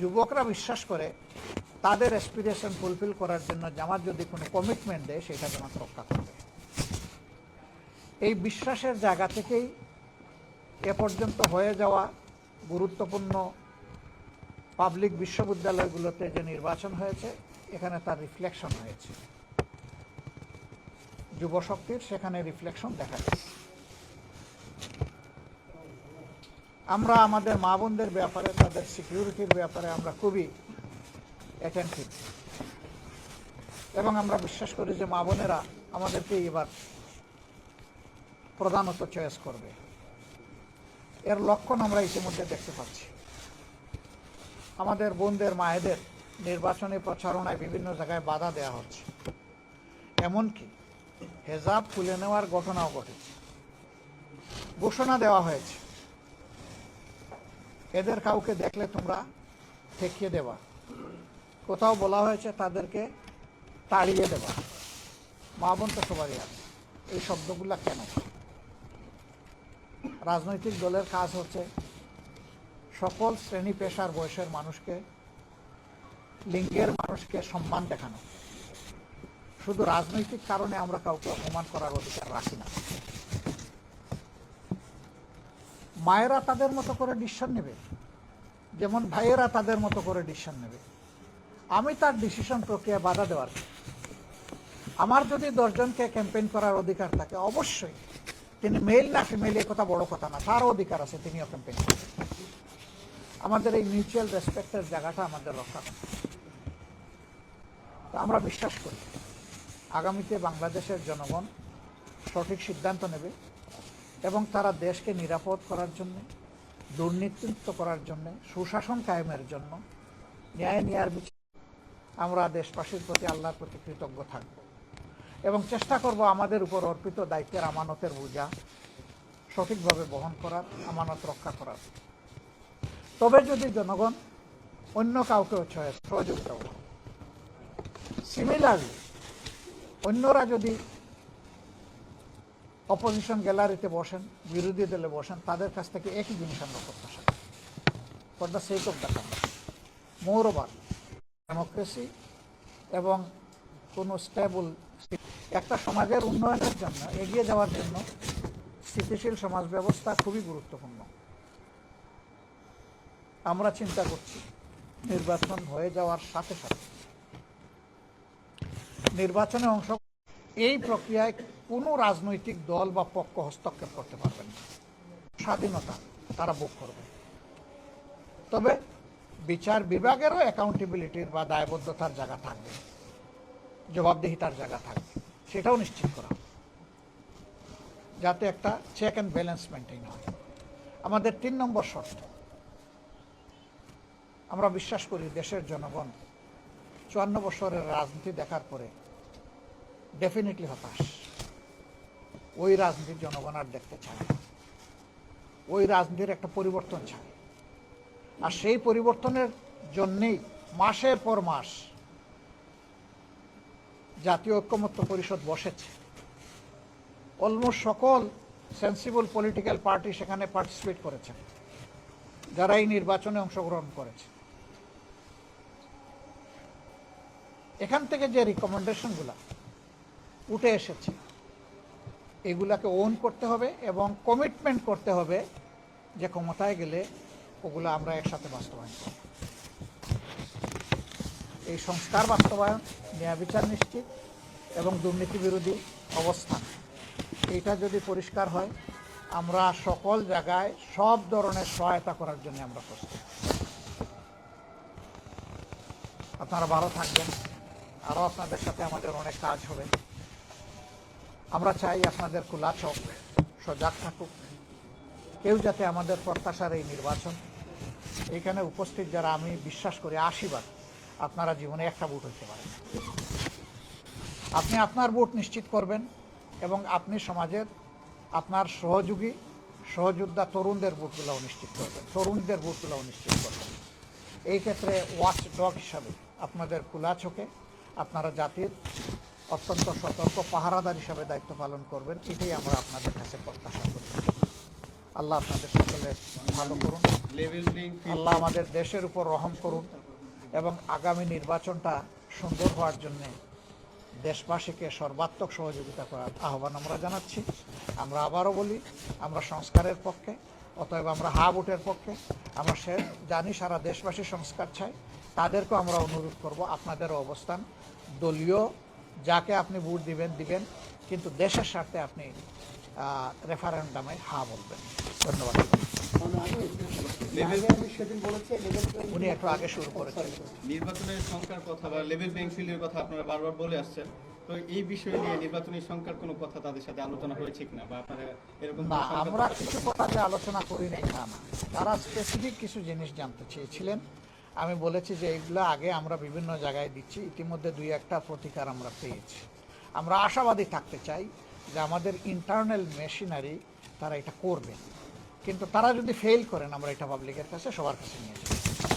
যুবকরা বিশ্বাস করে তাদের অ্যাসপিরেশন ফুলফিল করার জন্য জামাত যদি কোনো কমিটমেন্ট দেয় সেটা জামাত রক্ষা করবে। এই বিশ্বাসের জায়গা থেকেই এ পর্যন্ত হয়ে যাওয়া গুরুত্বপূর্ণ পাবলিক বিশ্ববিদ্যালয়গুলোতে যে নির্বাচন হয়েছে এখানে তার রিফ্লেকশন হয়েছে, যুবশক্তির সেখানে রিফ্লেকশন দেখা যাচ্ছে। আমরা আমাদের মা বোনদের ব্যাপারে, তাদের সিকিউরিটির ব্যাপারে আমরা খুবই অ্যাটেন্টিভ এবং আমরা বিশ্বাস করি যে মা বোনেরা আমাদেরকে এবার প্রধানত চয়েস করবে। এর লক্ষণ আমরা ইতিমধ্যে দেখতে পাচ্ছি। আমাদের বোনদের মায়েদের নির্বাচনী প্রচারণায় বিভিন্ন জায়গায় বাধা দেওয়া হচ্ছে, এমনকি হেজাব খুলে নেওয়ার ঘটনাও ঘটেছে। ঘোষণা দেওয়া হয়েছে এদের কাউকে দেখলে তোমরা ঠেকিয়ে দেবা, কোথাও বলা হয়েছে তাদেরকে তাড়িয়ে দেবা। মা বোন তো সবারই আছে। এই শব্দগুলা কেন? রাজনৈতিক দলের কাজ হচ্ছে সকল শ্রেণী পেশার বয়সের মানুষকে, লিঙ্গের মানুষকে সম্মান দেখানো। শুধু রাজনৈতিক কারণে আমরা কাউকে অপমান করার অধিকার রাখি না। মায়েরা তাদের মতো করে ডিসিশন নেবে, যেমন ভাইয়েরা তাদের মতো করে ডিসিশন নেবে। আমি তার ডিসিশন প্রক্রিয়ায় বাধা দেওয়ার, আমার যদি 10 জনকে ক্যাম্পেইন করার অধিকার থাকে, অবশ্যই তিনি মেল না ফিমেল এ কথা বড় কথা না, তারও অধিকার আছে, তিনিও ক্যাম্পেইন করবেন। আমাদের এই মিউচুয়াল রেসপেক্টের জায়গাটা আমাদের রক্ষা করতে। আমরা বিশ্বাস করি আগামীতে বাংলাদেশের জনগণ সঠিক সিদ্ধান্ত নেবে এবং তারা দেশকে নিরাপদ করার জন্য, দুর্নীতিমুক্ত করার জন্য, সুশাসন কায়েমের জন্য, ন্যায় ন্যায়ের বিচার আমরা দেশবাসীর প্রতি, আল্লাহর প্রতি কৃতজ্ঞ থাকব এবং চেষ্টা করব আমাদের উপর অর্পিত দায়িত্বের আমানতের বোঝা সঠিকভাবে বহন করার, আমানত রক্ষা করার। তবে যদি জনগণ অন্য কাউকে সহযোগিতা করে, সিমিলারলি অন্যরা যদি অপোজিশন গ্যালারিতে বসেন, বিরোধী দলে বসেন, তাদের কাছ থেকে একই জিনিস আমরা প্রত্যাশা করি, for the sake of the country. Moreover democracy এবং কোনো স্টেবল একটা সমাজের উন্নয়নের জন্য, এগিয়ে যাওয়ার জন্য স্থিতিশীল সমাজ ব্যবস্থা খুবই গুরুত্বপূর্ণ। আমরা চিন্তা করছি নির্বাচন হয়ে যাওয়ার সাথে সাথে নির্বাচনে অংশ, এই প্রক্রিয়ায় কোনো রাজনৈতিক দল বা পক্ষ হস্তক্ষেপ করতে পারবেন না। স্বাধীনতা তারা ভোগ করবে। তবে বিচার বিভাগেরও অ্যাকাউন্টেবিলিটির বা দায়বদ্ধতার জায়গা থাকবে, জবাবদিহিতার জায়গা থাকবে, সেটাও নিশ্চিত করা, যাতে একটা চেক অ্যান্ড ব্যালেন্স মেনটেন হয়। আমাদের 3 নম্বর শর্ত, আমরা বিশ্বাস করি দেশের জনগণ 54 বছরের রাজনীতি দেখার পরে ডেফিনেটলি হতাশ। ওই রাজনীতির জনগণ আর দেখতে চায় না। ওই রাজনীতির একটা পরিবর্তন চায়। আর সেই পরিবর্তনের জন্যেই মাসের পর মাস জাতীয় ঐক্যমত্য পরিষদ বসেছে। অলমোস্ট সকল সেন্সিবল পলিটিক্যাল পার্টি সেখানে পার্টিসিপেট করেছেন, যারা এই নির্বাচনে অংশগ্রহণ করেছে। এখান থেকে যে রিকমেন্ডেশনগুলো উঠে এসেছে, এগুলাকে ওন করতে হবে এবং কমিটমেন্ট করতে হবে যে ক্ষমতায় গেলে ওগুলো আমরা একসাথে বাস্তবায়ন করব। এই সংস্কার বাস্তবায়ন, ন্যায় বিচার নিশ্চিত এবং দুর্নীতি বিরোধী অবস্থান, এইটা যদি পরিষ্কার হয়, আমরা সকল জায়গায় সব ধরনের সহায়তা করার জন্য আমরা প্রস্তুত। আপনারা ভালো থাকবেন। আরও আপনাদের সাথে আমাদের অনেক কাজ হবে। আমরা চাই আপনাদের খোলা চোখ, সজাগ থাকুক। কেউ যাতে আমাদের প্রত্যাশার এই নির্বাচন, এখানে উপস্থিত যারা আমি বিশ্বাস করি 80 বার আপনারা জীবনে একটা ভোট হতে পারেন, আপনি আপনার ভোট নিশ্চিত করবেন এবং আপনি সমাজের আপনার সহযোগী, সহযোদ্ধা তরুণদের ভোটগুলোও নিশ্চিত করবেন, তরুণীদের ভোটগুলোও নিশ্চিত করবেন। এই ক্ষেত্রে ওয়াচ ডগ হিসাবে আপনাদের খোলা চোখে আপনারা জাতির অত্যন্ত সতর্ক পাহারাদার হিসাবে দায়িত্ব পালন করবেন, এটাই আমরা আপনাদের কাছে প্রত্যাশা করি। আল্লাহ আপনাদের সকলে ভালো করুন, আল্লাহ আমাদের দেশের উপর রহম করুন এবং আগামী নির্বাচনটা সুন্দর হওয়ার জন্যে দেশবাসীকে সর্বাত্মক সহযোগিতা করার আহ্বান আমরা জানাচ্ছি। আমরা আবারও বলি, আমরা সংস্কারের পক্ষে, অতএব আমরা হা ভোটের পক্ষে। আমরা জানি সারা দেশবাসী সংস্কার চাই, তাদেরকেও আমরা অনুরোধ করব আপনাদেরও অবস্থান দলীয় যাকে আপনি ভোট দিবেন, কিন্তু দেশের স্বার্থে আপনি রেফারেন্ডামে হা বলবেন। ধন্যবাদ। উনি একটু আগে শুরু করেছেন নির্বাচনের সংখ্যার কথা বা লেভেল প্লেইং ফিল্ডের কথা আপনারা বারবার বলে আসছেন, তো এই বিষয় নিয়ে নির্বাচনী সংখ্যার কোনো কথা তাদের সাথে আলোচনা হয়েছে কিনা, বা আপনারা এরকম না, আমরা কিছু কথা যে আলোচনা করি নাই তা না, তারা স্পেসিফিক কিছু জিনিস জানতে চেয়েছিলেন। আমি বলেছি যে এইগুলো আগে আমরা বিভিন্ন জায়গায় দিচ্ছি, ইতিমধ্যে 2-1টা প্রতিকার আমরা পেয়েছি। আমরা আশাবাদী থাকতে চাই যে আমাদের ইন্টারনাল মেশিনারি তারা এটা করবে, কিন্তু তারা যদি ফেল করেন আমরা এটা পাবলিকের কাছে সবার কাছে নিয়ে যাই।